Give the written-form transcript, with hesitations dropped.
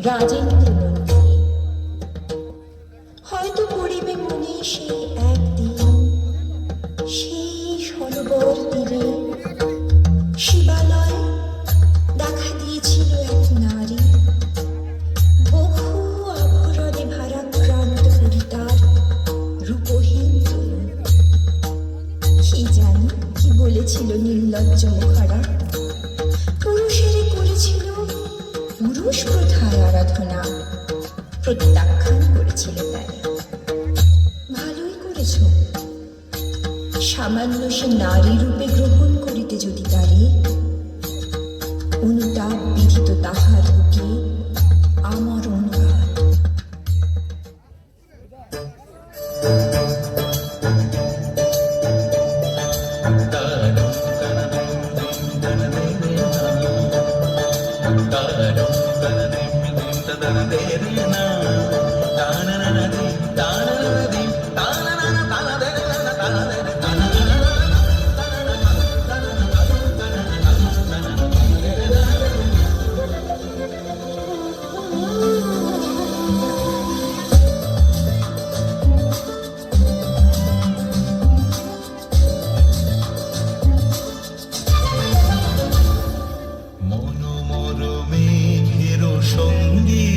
রাজেন্দ্র নন্দিনী। হয়তো পড়িবে মনে সেই একদিন, সেই সরোবর তীরে শিবালয় দেখা দিয়েছিল এক নারী, বহু আভরণে ভারাক্রান্ত হরিতার রূপহীন তনু। কি জানি কি বলেছিল নির্লজ্জ মুখারা, পুরুষেরে করেছিল পুরুষ প্রথায় আরাধনা, প্রত্যাখ্যান করেছিল তাই। ভালোই করেছ, সামান্য সে নারী রূপে গ্রহণ করিতে যদি তারে, অনুতাপ বিধিত তাহার বুকে আমার অনুরাগ। মনোমর মেঘের সঙ্গী